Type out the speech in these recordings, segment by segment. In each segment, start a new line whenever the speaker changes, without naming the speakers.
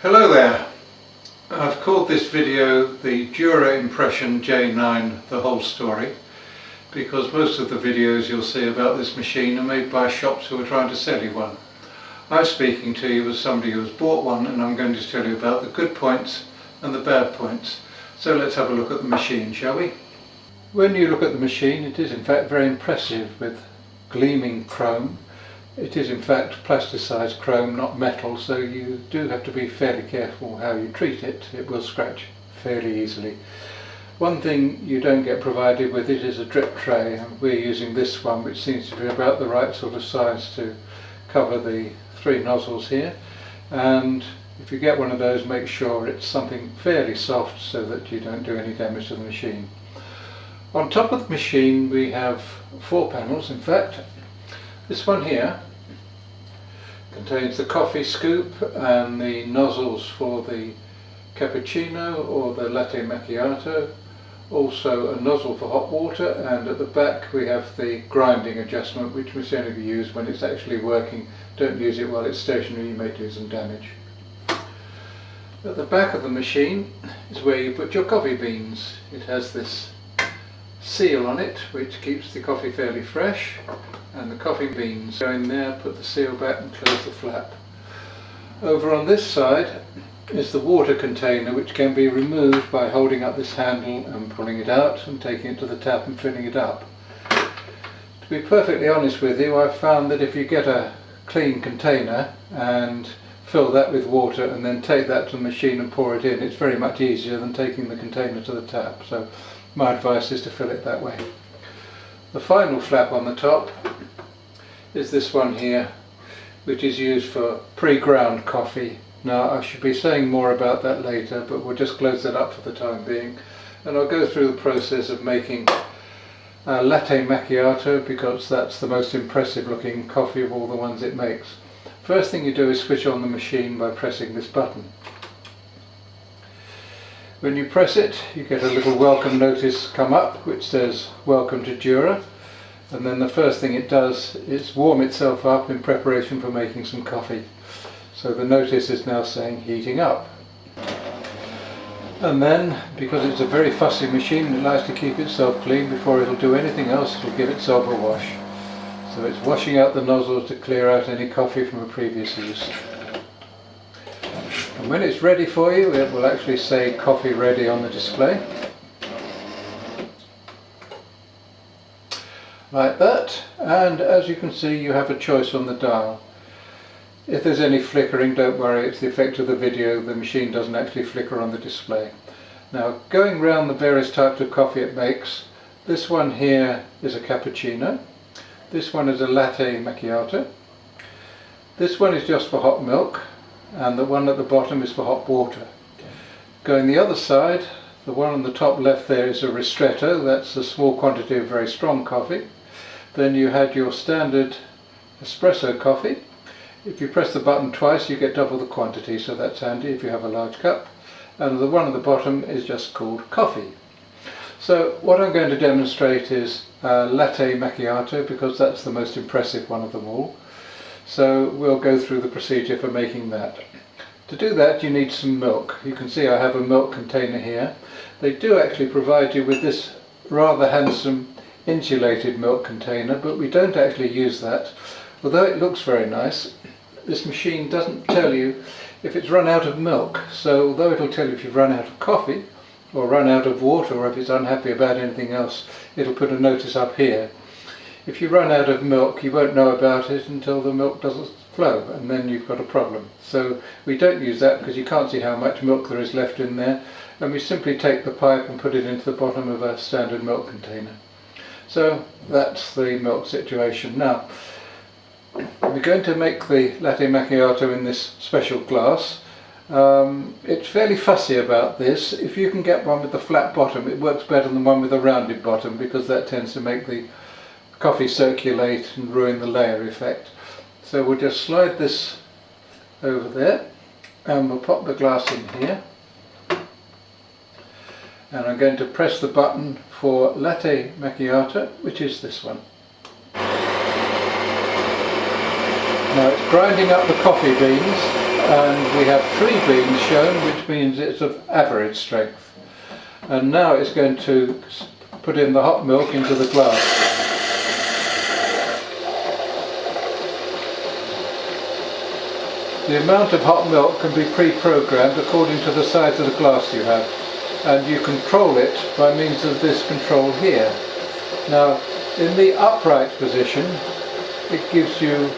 Hello there. I've called this video the Jura Impression J9 The Whole Story because most of the videos you'll see about this machine are made by shops who are trying to sell you one. I'm speaking to you as somebody who has bought one, and I'm going to tell you about the good points and the bad points. So let's have a look at the machine, shall we? When you look at the machine, it is in fact very impressive with gleaming chrome. It is in fact plasticized chrome, not metal, so you do have to be fairly careful how you treat it. It will scratch fairly easily. One thing you don't get provided with it is a drip tray, and we're using this one, which seems to be about the right sort of size to cover the 3 nozzles here. And if you get one of those, make sure it's something fairly soft so that you don't do any damage to the machine. On top of the machine we have 4 panels, in fact. This one here contains the coffee scoop and the nozzles for the cappuccino or the latte macchiato, also a nozzle for hot water, and at the back we have the grinding adjustment, which must only be used when it's actually working. Don't use it while it's stationary, you may do some damage. At the back of the machine is where you put your coffee beans. It has this seal on it which keeps the coffee fairly fresh, and the coffee beans go in there, put the seal back and close the flap. Over on this side is the water container, which can be removed by holding up this handle and pulling it out and taking it to the tap and filling it up. To be perfectly honest with you, I've found that if you get a clean container and fill that with water and then take that to the machine and pour it in, it's very much easier than taking the container to the tap. So my advice is to fill it that way. The final flap on the top is this one here, which is used for pre-ground coffee. Now I should be saying more about that later, but we'll just close that up for the time being, and I'll go through the process of making a latte macchiato, because that's the most impressive looking coffee of all the ones it makes. First thing you do is switch on the machine by pressing this button. When you press it, you get a little welcome notice come up which says "Welcome to Jura," and then the first thing it does is warm itself up in preparation for making some coffee. So the notice is now saying "Heating up." And then, because it's a very fussy machine, it likes to keep itself clean before it'll do anything else, it'll give itself a wash. So it's washing out the nozzles to clear out any coffee from a previous use. And when it's ready for you, it will actually say "Coffee ready" on the display. Like that, and as you can see, you have a choice on the dial. If there's any flickering, don't worry, it's the effect of the video. The machine doesn't actually flicker on the display. Now, going round the various types of coffee it makes, this one here is a cappuccino, this one is a latte macchiato, this one is just for hot milk, and the one at the bottom is for hot water. Going the other side, the one on the top left there is a ristretto. That's a small quantity of very strong coffee. Then you had your standard espresso coffee. If you press the button twice, you get double the quantity, so that's handy if you have a large cup. And the one at the bottom is just called coffee. So what I'm going to demonstrate is latte macchiato, because that's the most impressive one of them all. So we'll go through the procedure for making that. To do that, you need some milk. You can see I have a milk container here. They do actually provide you with this rather handsome insulated milk container, but we don't actually use that. Although it looks very nice, this machine doesn't tell you if it's run out of milk. So although it'll tell you if you've run out of coffee or run out of water, or if it's unhappy about anything else, it'll put a notice up here. If you run out of milk, you won't know about it until the milk doesn't flow, and then you've got a problem. So we don't use that because you can't see how much milk there is left in there, and we simply take the pipe and put it into the bottom of a standard milk container. So that's the milk situation. Now, we're going to make the latte macchiato in this special glass. It's fairly fussy about this. If you can get one with the flat bottom, it works better than one with a rounded bottom, because that tends to make the coffee circulate and ruin the layer effect. So we'll just slide this over there, and we'll pop the glass in here, and I'm going to press the button for latte macchiato, which is this one. Now it's grinding up the coffee beans, and we have 3 beans shown, which means it's of average strength. And now it's going to put in the hot milk into the glass. The amount of hot milk can be pre-programmed according to the size of the glass you have, and you control it by means of this control here. Now, in the upright position, it gives you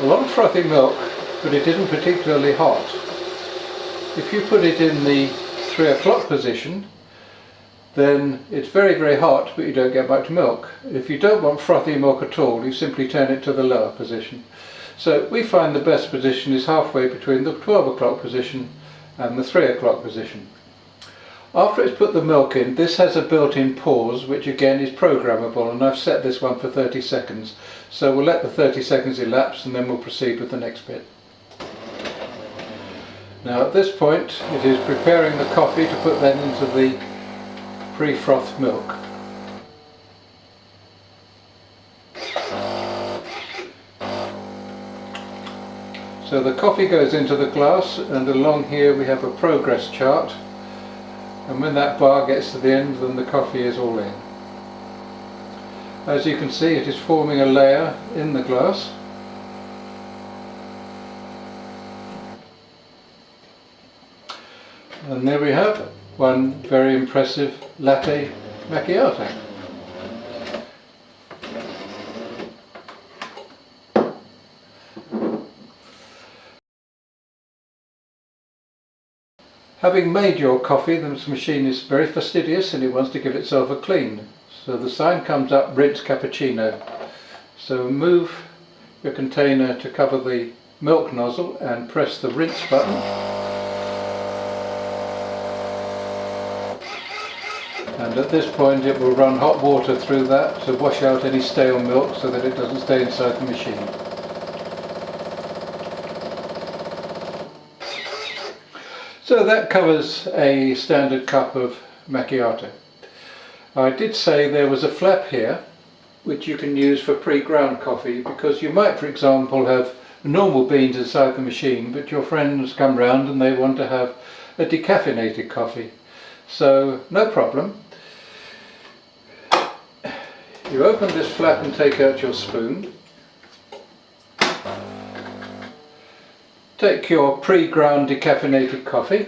a lot of frothy milk, but it isn't particularly hot. If you put it in the 3 o'clock position, then it's very, very hot, but you don't get much milk. If you don't want frothy milk at all, you simply turn it to the lower position. So we find the best position is halfway between the 12 o'clock position and the 3 o'clock position. After it's put the milk in, this has a built-in pause, which again is programmable, and I've set this one for 30 seconds. So we'll let the 30 seconds elapse and then we'll proceed with the next bit. Now at this point it is preparing the coffee to put then into the pre-frothed milk. So the coffee goes into the glass, and along here we have a progress chart, and when that bar gets to the end, then the coffee is all in. As you can see, it is forming a layer in the glass. And there we have one very impressive latte macchiato. Having made your coffee, this machine is very fastidious and it wants to give itself a clean. So the sign comes up, rinse cappuccino. So move your container to cover the milk nozzle and press the rinse button. And at this point it will run hot water through that to wash out any stale milk so that it doesn't stay inside the machine. So that covers a standard cup of macchiato. I did say there was a flap here which you can use for pre-ground coffee, because you might, for example, have normal beans inside the machine, but your friends come round and they want to have a decaffeinated coffee. So no problem. You open this flap and take out your spoon. Take your pre-ground decaffeinated coffee,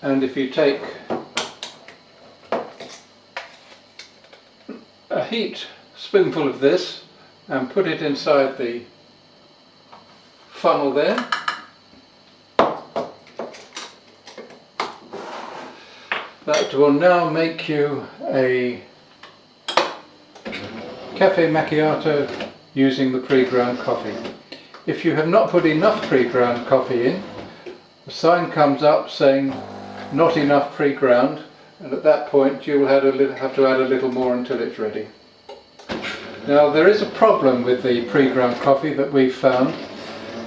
and if you take a heat spoonful of this and put it inside the funnel there, that will now make you a cafe macchiato using the pre-ground coffee. If you have not put enough pre-ground coffee in, the sign comes up saying not enough pre-ground, and at that point you will have to add a little more until it's ready. Now there is a problem with the pre-ground coffee that we've found,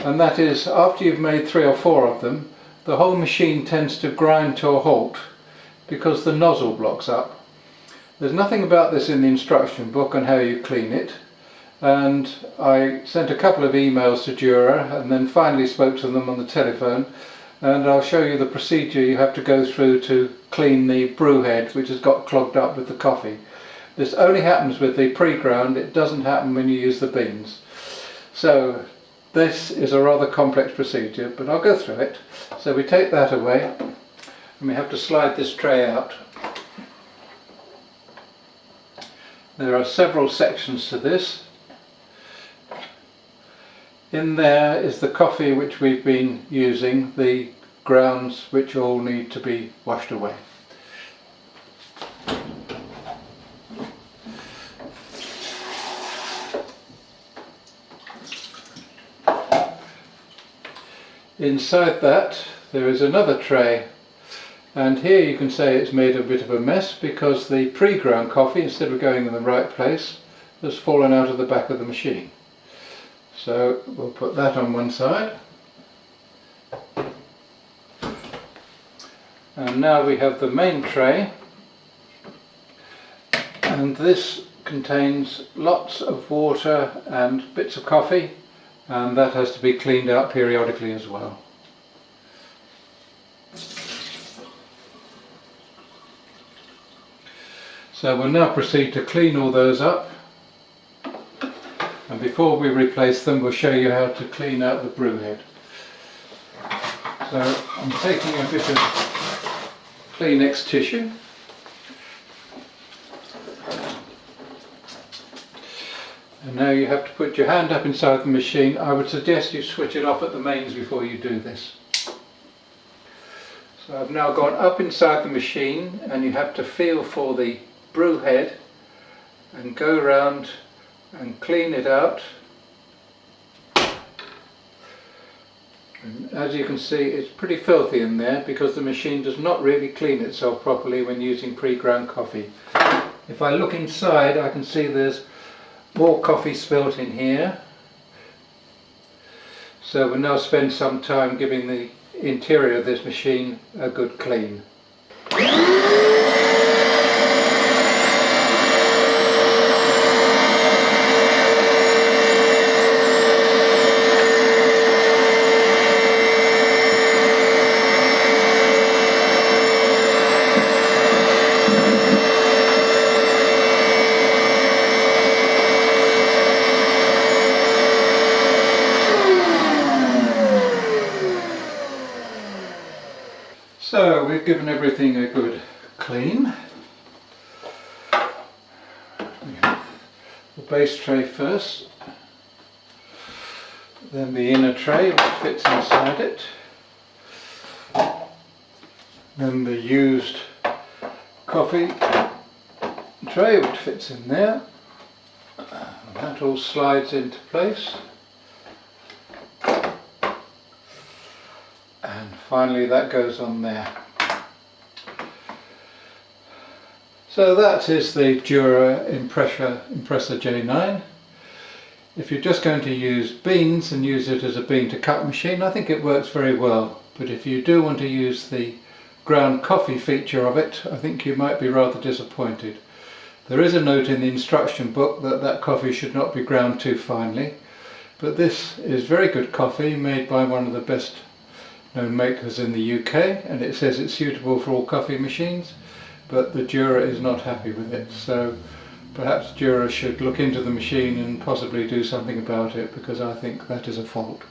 and that is after you've made 3 or 4 of them, the whole machine tends to grind to a halt because the nozzle blocks up. There's nothing about this in the instruction book on how you clean it, and I sent a couple of emails to Jura and then finally spoke to them on the telephone, and I'll show you the procedure you have to go through to clean the brew head which has got clogged up with the coffee. This only happens with the pre-ground, it doesn't happen when you use the beans. So this is a rather complex procedure, but I'll go through it. So we take that away and we have to slide this tray out. There are several sections to this. In there is the coffee which we've been using, the grounds which all need to be washed away. Inside that there is another tray, and here you can say it's made a bit of a mess because the pre-ground coffee, instead of going in the right place, has fallen out of the back of the machine. So we'll put that on one side. And now we have the main tray, and this contains lots of water and bits of coffee, and that has to be cleaned out periodically as well. So we'll now proceed to clean all those up, and before we replace them we'll show you how to clean out the brew head. So I'm taking a bit of Kleenex tissue, and now you have to put your hand up inside the machine. I would suggest you switch it off at the mains before you do this. So I've now gone up inside the machine, and you have to feel for the brew head and go around and clean it out. And as you can see, it's pretty filthy in there because the machine does not really clean itself properly when using pre-ground coffee. If I look inside, I can see there's more coffee spilt in here. So we'll now spend some time giving the interior of this machine a good clean. So we've given everything a good clean. We have the base tray first, then the inner tray which fits inside it, then the used coffee tray which fits in there, and that all slides into place. And finally that goes on there. So that is the Jura Impressa J9. If you're just going to use beans and use it as a bean to cut machine, I think it works very well. But if you do want to use the ground coffee feature of it, I think you might be rather disappointed. There is a note in the instruction book that coffee should not be ground too finely. But this is very good coffee made by one of the best known makers in the UK, and it says it's suitable for all coffee machines, but the Jura is not happy with it. So perhaps Jura should look into the machine and possibly do something about it, because I think that is a fault.